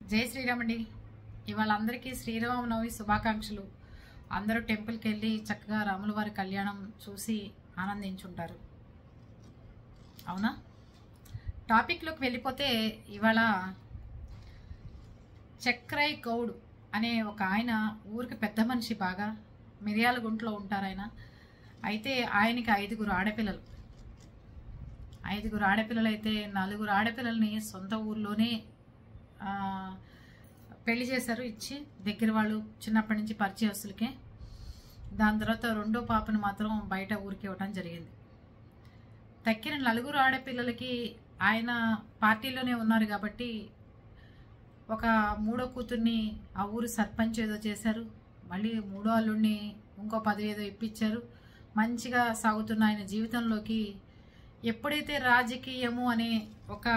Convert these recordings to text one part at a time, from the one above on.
జై శ్రీరామ్ అండి. ఇవాళ అందరికీ శ్రీరామనవమి శుభాకాంక్షలు. అందరూ టెంపుల్కి వెళ్ళి చక్కగా రాముల వారి కళ్యాణం చూసి ఆనందించుంటారు. అవునా? టాపిక్లోకి వెళ్ళిపోతే ఇవాళ చక్రై గౌడ్ అనే ఒక ఆయన ఊరికి పెద్ద మనిషి, బాగా మిర్యాలగుంటలో ఉంటారు ఆయన. అయితే ఆయనకి 5 ఆడపిల్లలు. 5 ఆడపిల్లలు అయితే 4 ఆడపిల్లల్ని సొంత ఊర్లోనే పెళ్లి చేశారు, ఇచ్చి దగ్గర వాళ్ళు చిన్నప్పటి నుంచి పరిచయస్తులకే. దాని తర్వాత రెండో పాపను మాత్రం బయట ఊరికి ఇవ్వటం జరిగింది. తక్కిన 4 ఆడపిల్లలకి ఆయన పార్టీలోనే ఉన్నారు కాబట్టి ఒక 3వ కూతుర్ని ఆ ఊరు సర్పంచ్ ఏదో చేశారు. మళ్ళీ 3వ అల్లుడిని ఇంకో పదవి ఏదో ఇప్పించారు. మంచిగా సాగుతున్న ఆయన జీవితంలోకి ఎప్పుడైతే రాజకీయము అనే ఒక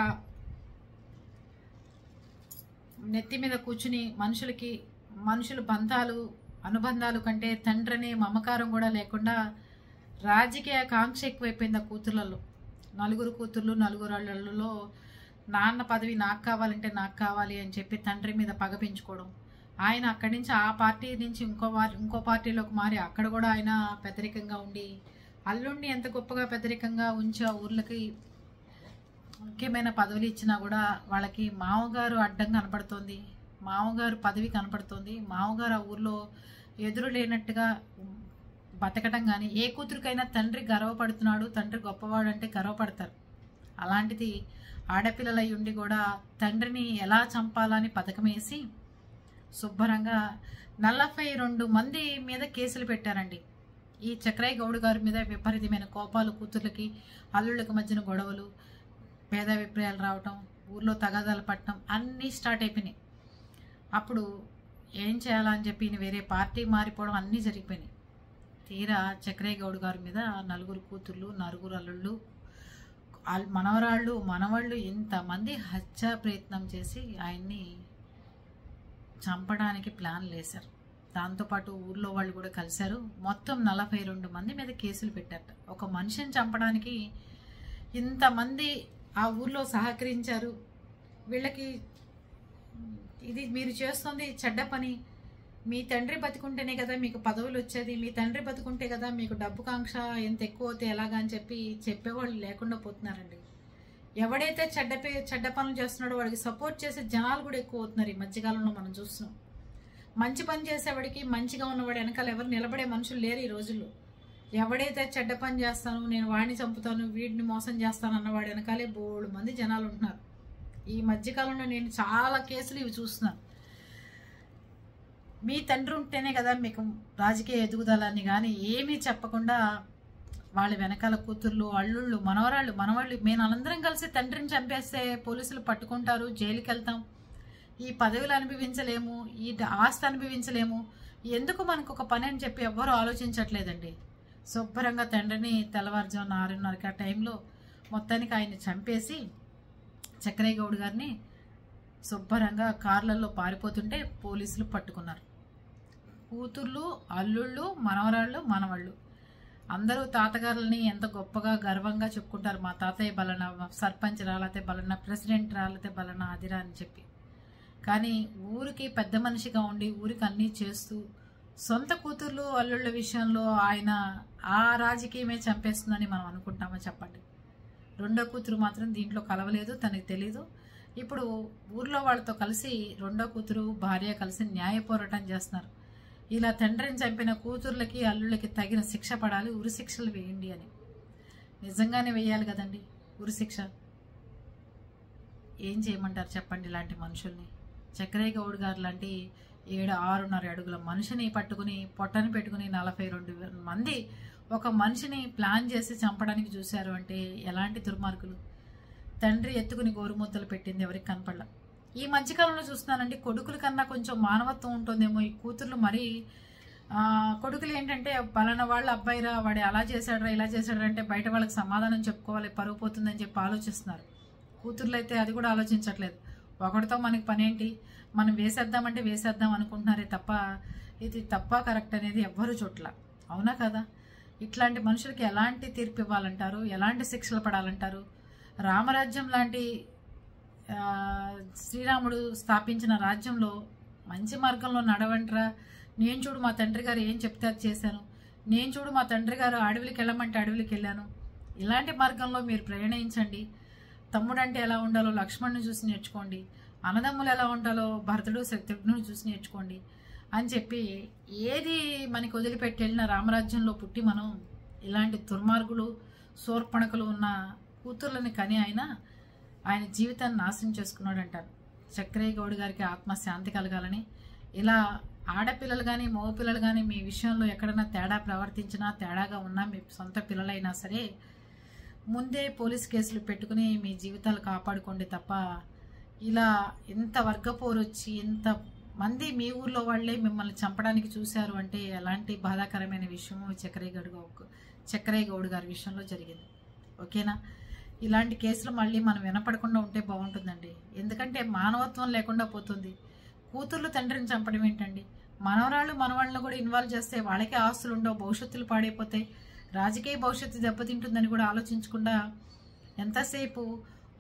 నెత్తి మీద కూర్చుని మనుషులు బంధాలు అనుబంధాలు కంటే తండ్రి అనే మమకారం కూడా లేకుండా రాజకీయ కాంక్ష ఎక్కువైపోయింది ఆ కూతుర్లలో. 4 కూతుర్లు 4 అల్లుళ్ళలో నాన్న పదవి నాకు కావాలంటే నాకు కావాలి అని చెప్పి తండ్రి మీద పగ పెంచుకోవడం. ఆయన అక్కడి నుంచి ఆ పార్టీ నుంచి ఇంకో పార్టీలోకి మారి అక్కడ కూడా ఆయన పెద్దరికంగా ఉండి అల్లుడిని ఎంత గొప్పగా పెద్దరికంగా ఉంచి ఆ ఊర్లకి ముఖ్యమైన పదవులు ఇచ్చినా కూడా వాళ్ళకి మామగారు అడ్డం కనపడుతోంది, మామగారు పదవి కనపడుతోంది. మామగారు ఆ ఊర్లో ఎదురు లేనట్టుగా బతకటం. కానీ ఏ కూతురికైనా తండ్రి గర్వపడుతున్నాడు, తండ్రి గొప్పవాడు అంటే గర్వపడతారు. అలాంటిది ఆడపిల్లలై ఉండి కూడా తండ్రిని ఎలా చంపాలని పథకం వేసి శుభ్రంగా 42 మంది మీద కేసులు పెట్టారండి. ఈ చక్రయ్య గౌడ్ గారి మీద విపరీతమైన కోపాలు, కూతుర్లకి అల్లుళ్ళకి మధ్యన గొడవలు, భేదాభిప్రాయాలు రావటం, ఊర్లో తగాదాలు పట్టడం అన్నీ స్టార్ట్ అయిపోయినాయి. అప్పుడు ఏం చేయాలని చెప్పి వేరే పార్టీ మారిపోవడం అన్నీ జరిగిపోయినాయి. తీరా చక్రయ్య గౌడ్ గారి మీద 4 కూతుర్లు 4 అల్లుళ్ళు, మనవరాళ్ళు మనవాళ్ళు ఇంతమంది హత్యా ప్రయత్నం చేసి ఆయన్ని చంపడానికి ప్లాన్లు వేశారు. దాంతోపాటు ఊర్లో వాళ్ళు కూడా కలిశారు. మొత్తం 42 మంది మీద కేసులు పెట్టారట. ఒక మనిషిని చంపడానికి ఇంతమంది ఆ ఊర్లో సహకరించారు. వీళ్ళకి ఇది మీరు చేస్తుంది చెడ్డ పని, మీ తండ్రి బతుకుంటేనే కదా మీకు పదవులు వచ్చేది, మీ తండ్రి బతుకుంటే కదా మీకు డబ్బు కాంక్ష ఎంత ఎక్కువ అవుతే ఎలాగా అని చెప్పి చెప్పేవాళ్ళు లేకుండా పోతున్నారండి. ఎవడైతే చెడ్డ పనులు చేస్తున్నాడో వాడికి సపోర్ట్ చేసే జనాలు కూడా ఎక్కువ అవుతున్నారు. ఈ మధ్యకాలంలో మనం చూస్తున్నాం. మంచి పని చేసేవాడికి, మంచిగా ఉన్నవాడు వెనకాల ఎవరు నిలబడే మనుషులు లేరు ఈ రోజుల్లో. ఎవడైతే చెడ్డ పని చేస్తాను, నేను వాడిని చంపుతాను, వీడిని మోసం చేస్తాను అన్నవాడు వెనకాలే బోల్డు మంది జనాలు ఉంటున్నారు. ఈ మధ్యకాలంలో నేను చాలా కేసులు ఇవి చూస్తున్నాను. మీ తండ్రి ఉంటేనే కదా మీకు రాజకీయ ఎదుగుదలని కానీ ఏమీ చెప్పకుండా వాళ్ళ వెనకాల కూతుర్లు అల్లుళ్ళు మనవాళ్ళు మేమందరం కలిసి తండ్రిని చంపేస్తే పోలీసులు పట్టుకుంటారు, జైలుకి వెళ్తాం, ఈ పదవులు అనుభవించలేము, ఈ ఆస్తి అనుభవించలేము, ఎందుకు మనకు ఒక పని అని చెప్పి ఎవ్వరూ ఆలోచించట్లేదండి. శుభ్రంగా తండ్రిని తెల్లవారుజామున 6:30కి ఆ టైంలో మొత్తానికి ఆయన్ని చంపేసి చక్రయ్య గౌడ్ గారిని శుభ్రంగా కార్లలో పారిపోతుంటే పోలీసులు పట్టుకున్నారు. కూతుర్లు అల్లుళ్ళు మనవాళ్ళు అందరూ తాతగారులని ఎంత గొప్పగా గర్వంగా చెప్పుకుంటారు. మా తాతయ్య బలన సర్పంచ్ రాలేతే బలన, ప్రెసిడెంట్ రాలేతే బలన, అదిరా అని చెప్పి. కానీ ఊరికి పెద్ద మనిషిగా ఉండి ఊరికి అన్నీ చేస్తూ సొంత కూతుర్లు అల్లుళ్ళ విషయంలో ఆయన ఆ రాజకీయమే చంపేస్తుందని మనం అనుకుంటామా చెప్పండి. రెండో కూతురు మాత్రం దీంట్లో కలవలేదు, తనకి తెలీదు. ఇప్పుడు ఊర్లో వాళ్ళతో కలిసి రెండో కూతురు భార్య కలిసి న్యాయ పోరాటం చేస్తున్నారు. ఇలా తండ్రిని చంపిన కూతుర్లకి అల్లుళ్ళకి తగిన శిక్ష పడాలి, ఉరి శిక్షలు వేయండి అని. నిజంగానే వేయాలి కదండి ఉరి శిక్ష. ఏం చేయమంటారు చెప్పండి ఇలాంటి మనుషుల్ని? చక్రయ్య గౌడ్ గారు లాంటి 6.5 అడుగుల మనిషిని పట్టుకుని పొట్టని పెట్టుకుని 42 మంది ఒక మనిషిని ప్లాన్ చేసి చంపడానికి చూశారు అంటే ఎలాంటి దుర్మార్గులు. తండ్రి ఎత్తుకుని గోరుముద్దలు పెట్టింది ఎవరికి కనపడలా. ఈ మధ్యకాలంలో చూస్తున్నానండి, కొడుకుల కన్నా కొంచెం మానవత్వం ఉంటుందేమో. ఈ కూతుర్లు మరీ కొడుకులు ఏంటంటే పలానా వాళ్ళ అబ్బాయిరా, వాడు అలా చేశాడరా ఇలా చేశాడరా అంటే బయట వాళ్ళకి సమాధానం చెప్పుకోవాలి, పరువు పోతుందని చెప్పి ఆలోచిస్తున్నారు. కూతుర్లు అయితే అది కూడా ఆలోచించట్లేదు. ఒకటితో మనకి పని ఏంటి, మనం వేసేద్దామంటే వేసేద్దాం అనుకుంటున్నారే తప్ప ఇది తప్ప కరెక్ట్ అనేది ఎవ్వరూ చూట్ల. అవునా కదా? ఇట్లాంటి మనుషులకి ఎలాంటి తీర్పు ఇవ్వాలంటారు, ఎలాంటి శిక్షలు పడాలంటారు? రామరాజ్యం లాంటి శ్రీరాముడు స్థాపించిన రాజ్యంలో మంచి మార్గంలో నడవంట్రా, నేను చూడు మా తండ్రి గారు ఏం చెప్తే అది చేశాను, నేను చూడు మా తండ్రి గారు అడవికి వెళ్ళమంటే అడవికి వెళ్ళాను, ఇలాంటి మార్గంలో మీరు ప్రయాణించండి. తమ్ముడు అంటే ఎలా ఉండాలో లక్ష్మణ్ని చూసి నేర్చుకోండి, అన్నదమ్ములు ఎలా ఉండాలో భరతుడు శత్రుఘ్నుని చూసి నేర్చుకోండి అని చెప్పి, ఏది మనకి వదిలిపెట్టి వెళ్ళిన రామరాజ్యంలో పుట్టి మనం ఇలాంటి దుర్మార్గులు శూర్పణకులు ఉన్న కూతుర్లని కని ఆయన జీవితాన్ని నాశనం చేసుకున్నాడు అంటారు. చక్రయ్య గౌడ్ గారికి ఆత్మశాంతి కలగాలని. ఇలా ఆడపిల్లలు కానీ మగపిల్లలు కానీ మీ విషయంలో ఎక్కడైనా తేడా ప్రవర్తించినా, తేడాగా ఉన్నా, మీ సొంత పిల్లలైనా సరే ముందే పోలీస్ కేసులు పెట్టుకుని మీ జీవితాలు కాపాడుకోండి తప్ప, ఇలా ఇంత వర్గపోరు వచ్చి ఇంత మంది మీ ఊర్లో వాళ్ళే మిమ్మల్ని చంపడానికి చూశారు అంటే ఎలాంటి బాధాకరమైన విషయము చక్రయ్య గౌడ్ గారి విషయంలో జరిగింది. ఓకేనా? ఇలాంటి కేసులు మళ్ళీ మనం వినపడకుండా ఉంటే బాగుంటుందండి. ఎందుకంటే మానవత్వం లేకుండా పోతుంది. కూతుర్లు తండ్రిని చంపడం ఏంటండి? మనవరాళ్ళు మనవాళ్ళని కూడా ఇన్వాల్వ్ చేస్తే వాళ్ళకే ఆస్తులు ఉండవు, భవిష్యత్తులు పాడైపోతాయి, రాజకీయ భవిష్యత్తు దెబ్బతింటుందని కూడా ఆలోచించకుండా ఎంతసేపు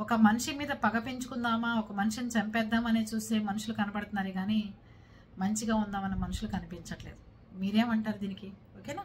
ఒక మనిషి మీద పగ పెంచుకుందామా, ఒక మనిషిని చంపేద్దామని చూసే మనుషులు కనపడుతున్నారు కానీ మంచిగా ఉందామన్న మనుషులు కనిపించట్లేదు. మీరేమంటారు దీనికి? ఓకేనా?